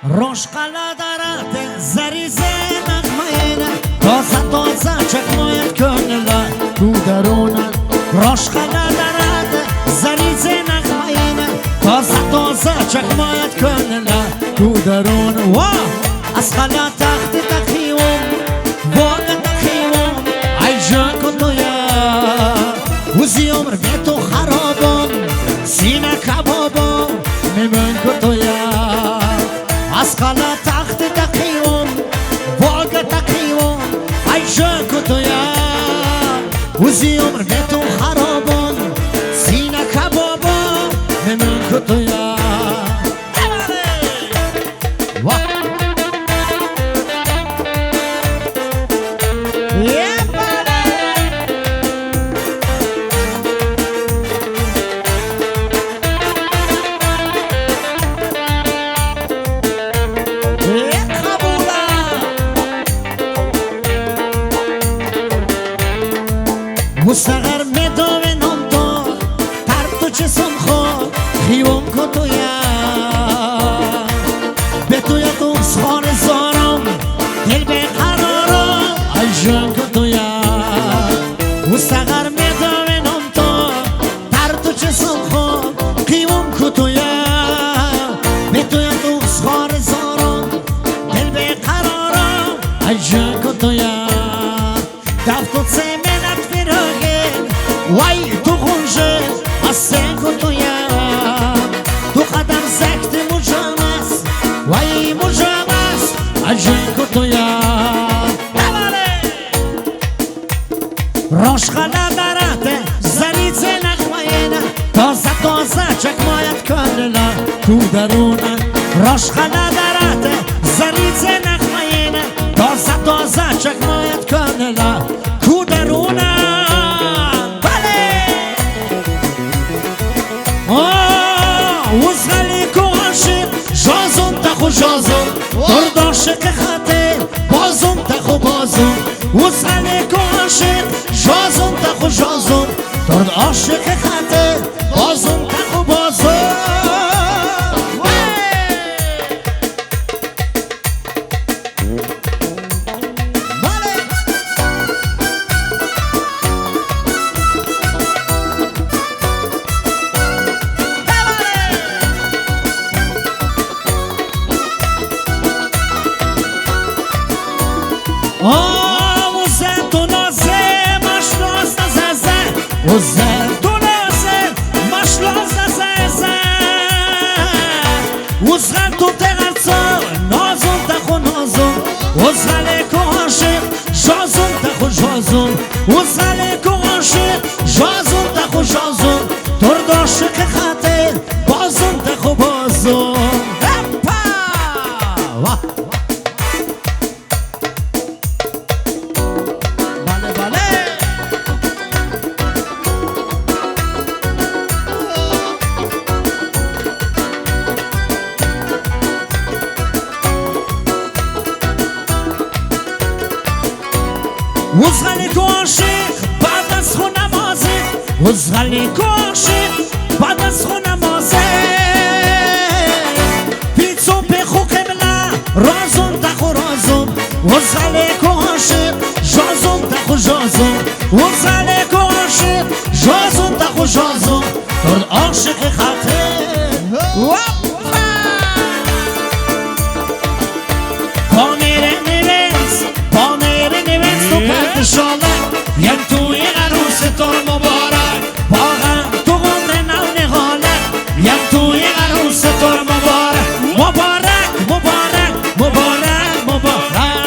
روشقلا دارد زریزه نغمه تازه تازه چکمایت کنلا تو درونن روشقلا دارد زریزه نغمه تازه تازه چکمایت کنلا تو درونن وا از خلا تخت تخیوم واقع تخیوم ای جان کنویا وزی عمر به تو خرابم سینه کبابم میمون کنویا از خلا تخت تقیم واقع تقیم ای جان کتویا وزی عمر به تو خرابان سینه کبابان میمون کتویا مستقر میدوه نام تو پر تو چه سم خود خیوم کتویا به تویا تو سخان زارم دل به قرارم ای جان کتویا مستقر میدوه نام تو پر تو چه سم خود خیوم کتویا به تویا تو سخان زارم دل به قرارم ای جان کتویا دفتو سه وای تو خونشه از سنگو تویا تو قدم زکت مجامس وای مجامس اجنگو تویا روشخلا برده زریزه نخماینا تازه تازه چکمایت کنلا تو درونن روشخلا برده زریزه نخماینا تازه تازه چکمایت کنلا تو درونن وزغلی که عاشق جازم تخو جازم درد عاشق خطه بازم تخو بازم وزغلی که عاشق جازم تخو جازم درد عاشق خطه بازم تخو بازم وزن تو نازه مشلاز نزازه وزن تو نازه مشلاز نزازه وزن تو تغرصا نازم تخو نازم وزغلی که عاشق جازم تخو جازم وزغلی که عاشق جازم تخو جازم درد عاشق خطه بازم تخو بازم وزغلی که عاشق بعد از خون نمازه وزغلی که عاشق بعد از خون نمازه پیچو پخو قبله رازم تخو رازم وزغلی که عاشق جازم تخو جازم وزغلی که عاشق جازم تخو جازم درد عاشق خطه شاله یم توی عروس تو مبارک باغم تو عمر نو نهاله یم توی عروس تو مبارک مبارک مبارک مبارک مبارک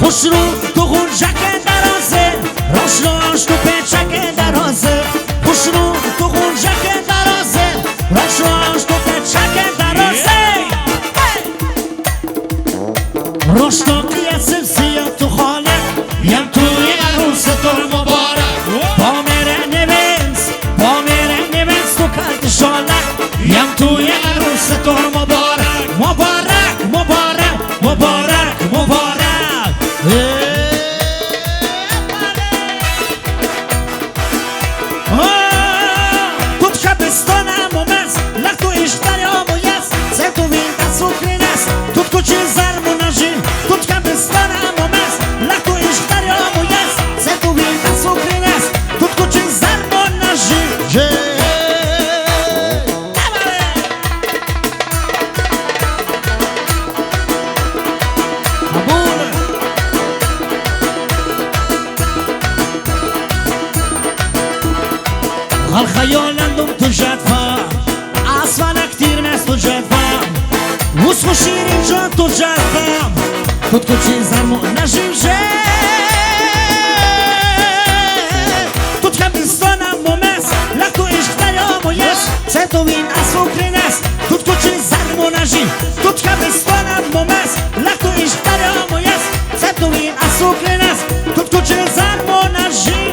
خوش رو تو خونچک درازه راش تو پیچک درازه خوش رو تو خونچک درازه راش تو پیچک درازه راش تو قیاسم سیاه تو خاله یم توی عروس تو مبارک با میره نوینس خیالندم تو جدفا اصلا کتیر مست تو جدفا وز خوشیر اینجا تو جدفا خود کچی زرمو نشیم شه تو تکبستانم مومس لکو عشق دریا مویس سه تو این اصو کرنس تو کچی زرمو نشیم تو تکبستانم مومس لکو عشق دریا مویس سه تو این اصو کرنس تو کچی زرمو نشیم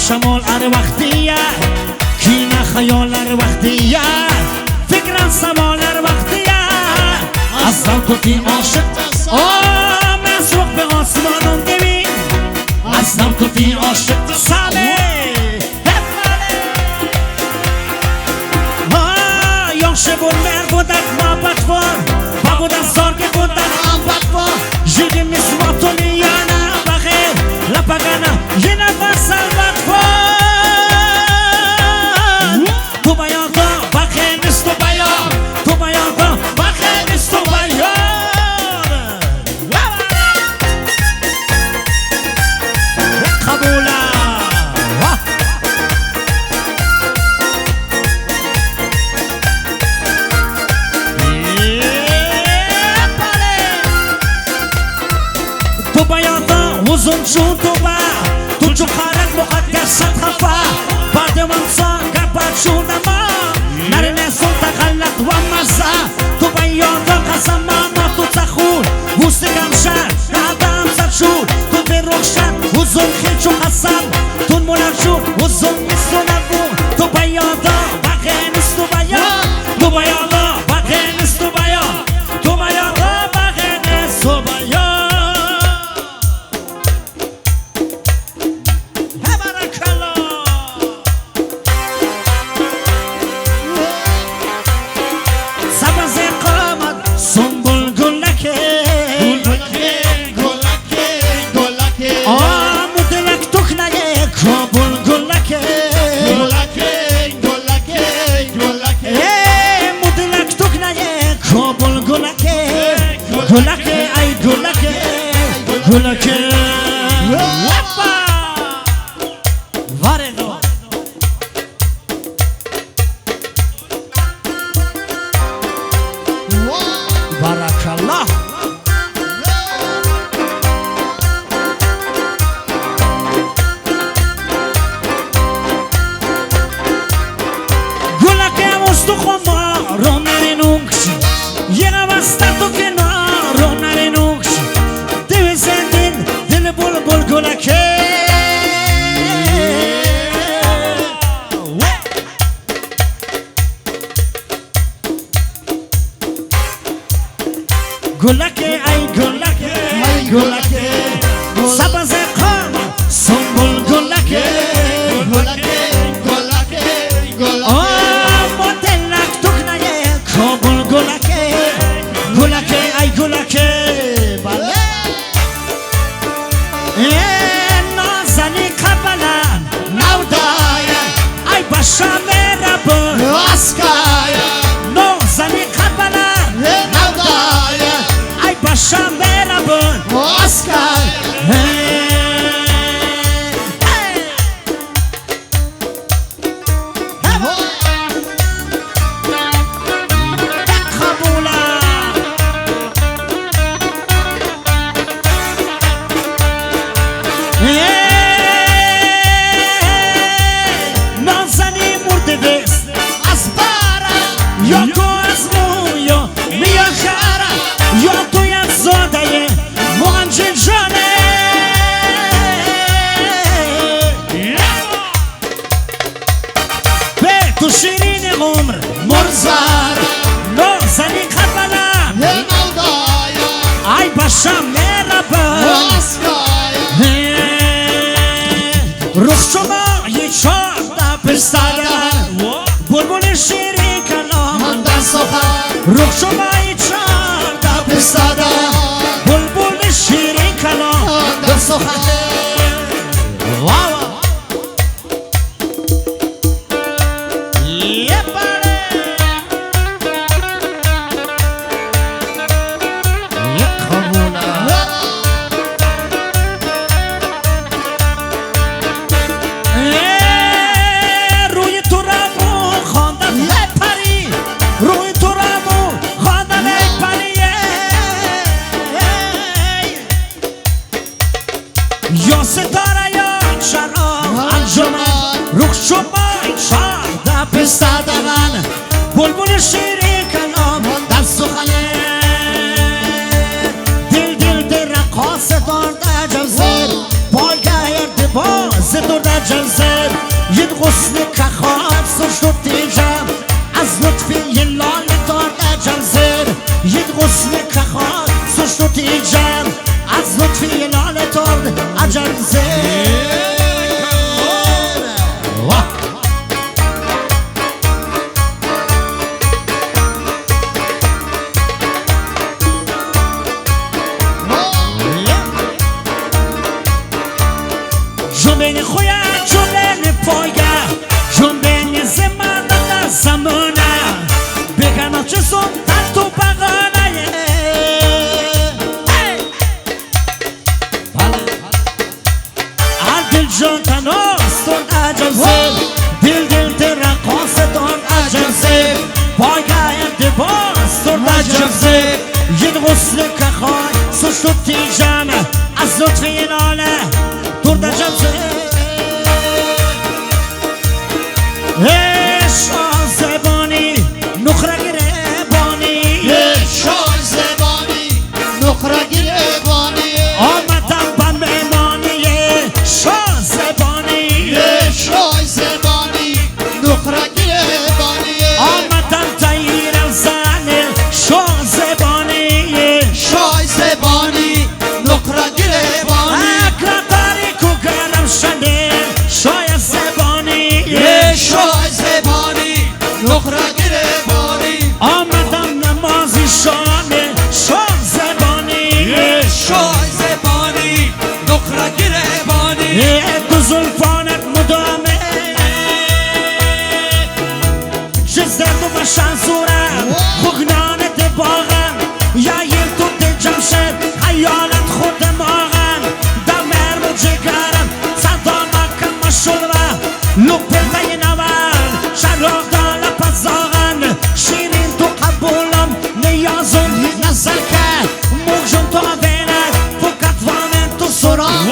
شمال ار وقتیه کینه خیال ار وقتیه فکرم سمال ار وقتیه اصلا تو تی عاشق مسروق به آسمانم دوین اصلا تو تی عاشق ساله یاشه بود مر بودک محبت وار با بودن سارگه بودن محبت وار جیدی مسواتو لیانه بخیر لپگانه یه نفس الوقت تو بیان تو بخیر نیست تو بیان تو بیان تو بخیر نیست تو بیان قبوله تو بیان تو وزن چون تو با تو جو خارج مقدس خفا بعد من سانگا بچونه ما نرینه سون تخلق و مزا تو بیان تو قسم ما تو تخون بوست کمشن نادم سرشون تو به روشن وزن خیچو حسن تو ملکشو وزن نیست و نبون تو بیان تو بخیر نیست تو بیان تو بیان تو بخیر نیست تو بیان تو بیان تو بخیر نیست تو بیان گلکه واردو بارک الله گلکه مستخوام رو نرینوکشی یه نوسته تو کنار رو نرینوکشی دل زندین دل بول بول گلکه گلکه ای گلکه ای گلکه سبز خان سنبول گلکه گلکه گلکه گلکه آما دلک دکنه کابل گلکه گلکه ای گلکه بله نازنی قبلن نودایا ای باشم ربون اسکایا نازنی قبلن نودایا ای باشم ربون اسکایا نازنی مرده بست از بارا یا تو از مویا میاخره یا توی از زاده مهنجین جانه به تو شیرین عمر مرزار نازنی قبلم نودایا ای باشم مهربان اسکایا رخ شما یه چارده پستادن بلبل شیرین کلام من در سخن رخ شما یه چارده بستادا بلبل شیرین کلام من در سخن واو یه باره یه قبوله روی تو رمو خواندم یه پری روی تو رمو خواندم یه پریه یا ستاره یا چراغ انجمن رخ شما چارده پسته من بلبل شیرین کلام در سخنه دل دل دل رقاص دار در جلسه پایگرد باز دار در جلسه یه غصن که خواب سشت و تیجم از لطفی یه لال دار در جلسه یه غصن که خواب سشت و تیجم از لطفی یه لال دار در جلسه جنبین خویم جنبین پایگه جنبین زمان در زمانه بگم چه سون در تو بغانه دل جان تناست دار عجزه دل دل دل رقاص دار عجزه پایگه دباست دار عجزه یه غسل که خواهی سشت و تیجم از لطف یه لاله دور در جمزه شاه زبانی نخره گره بانی شاه زبانی نخره گیره بانی آمدم به مهمانی شاه زبانی شاه زبانی نخره گیره بانی آمدم تاییرم زن شاه زبانی شاه زبانی نخره گیره بانی اکرم تاریک و گرم شده شاه زبانی شاه زبانی نخره گیره بانی آمدم نمازی شانه شاه زبانی شاه زبانی نخره گیره بانی دو زلفانت مدامه جز درد و شنزورم خگنانت باغم یا یه تو دل جمشد حیالت خود ماغم شلوه لوک پلتای نوان شراق دالا پزاغن شیرین تو قبولم نیازم نزکه موجم تو بینه فکت وامن تو سرام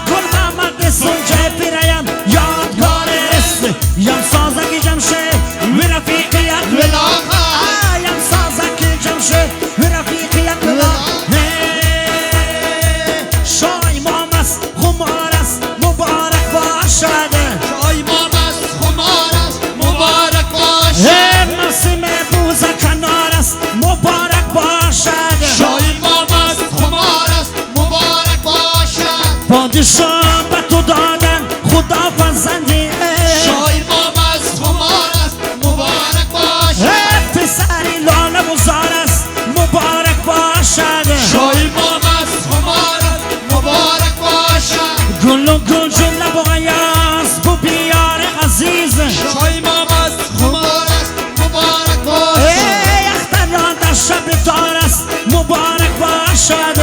کل محمد نسون چه پیرایم یادگار است یم سازکی جمشه و رفیقیت ولاغه یم سازکی جمشه و رفیقیت شای مام است خمار است مبارک باشد شای مام است خمار است مبارک باشد مسیم بوزه کنار است مبارک باشد شای مام است خمار است مبارک باشد پادشاه به تو دادن خدا فرزندی شای مام است خمار است مبارک باشد پسری لاله بزار است مبارک باشد شای مام است خمار است مبارک باشد گل و گل جمله بغیاز بو بیار عزیز شای مام است خمار است مبارک باشد اختر را در شب دار است مبارک باشد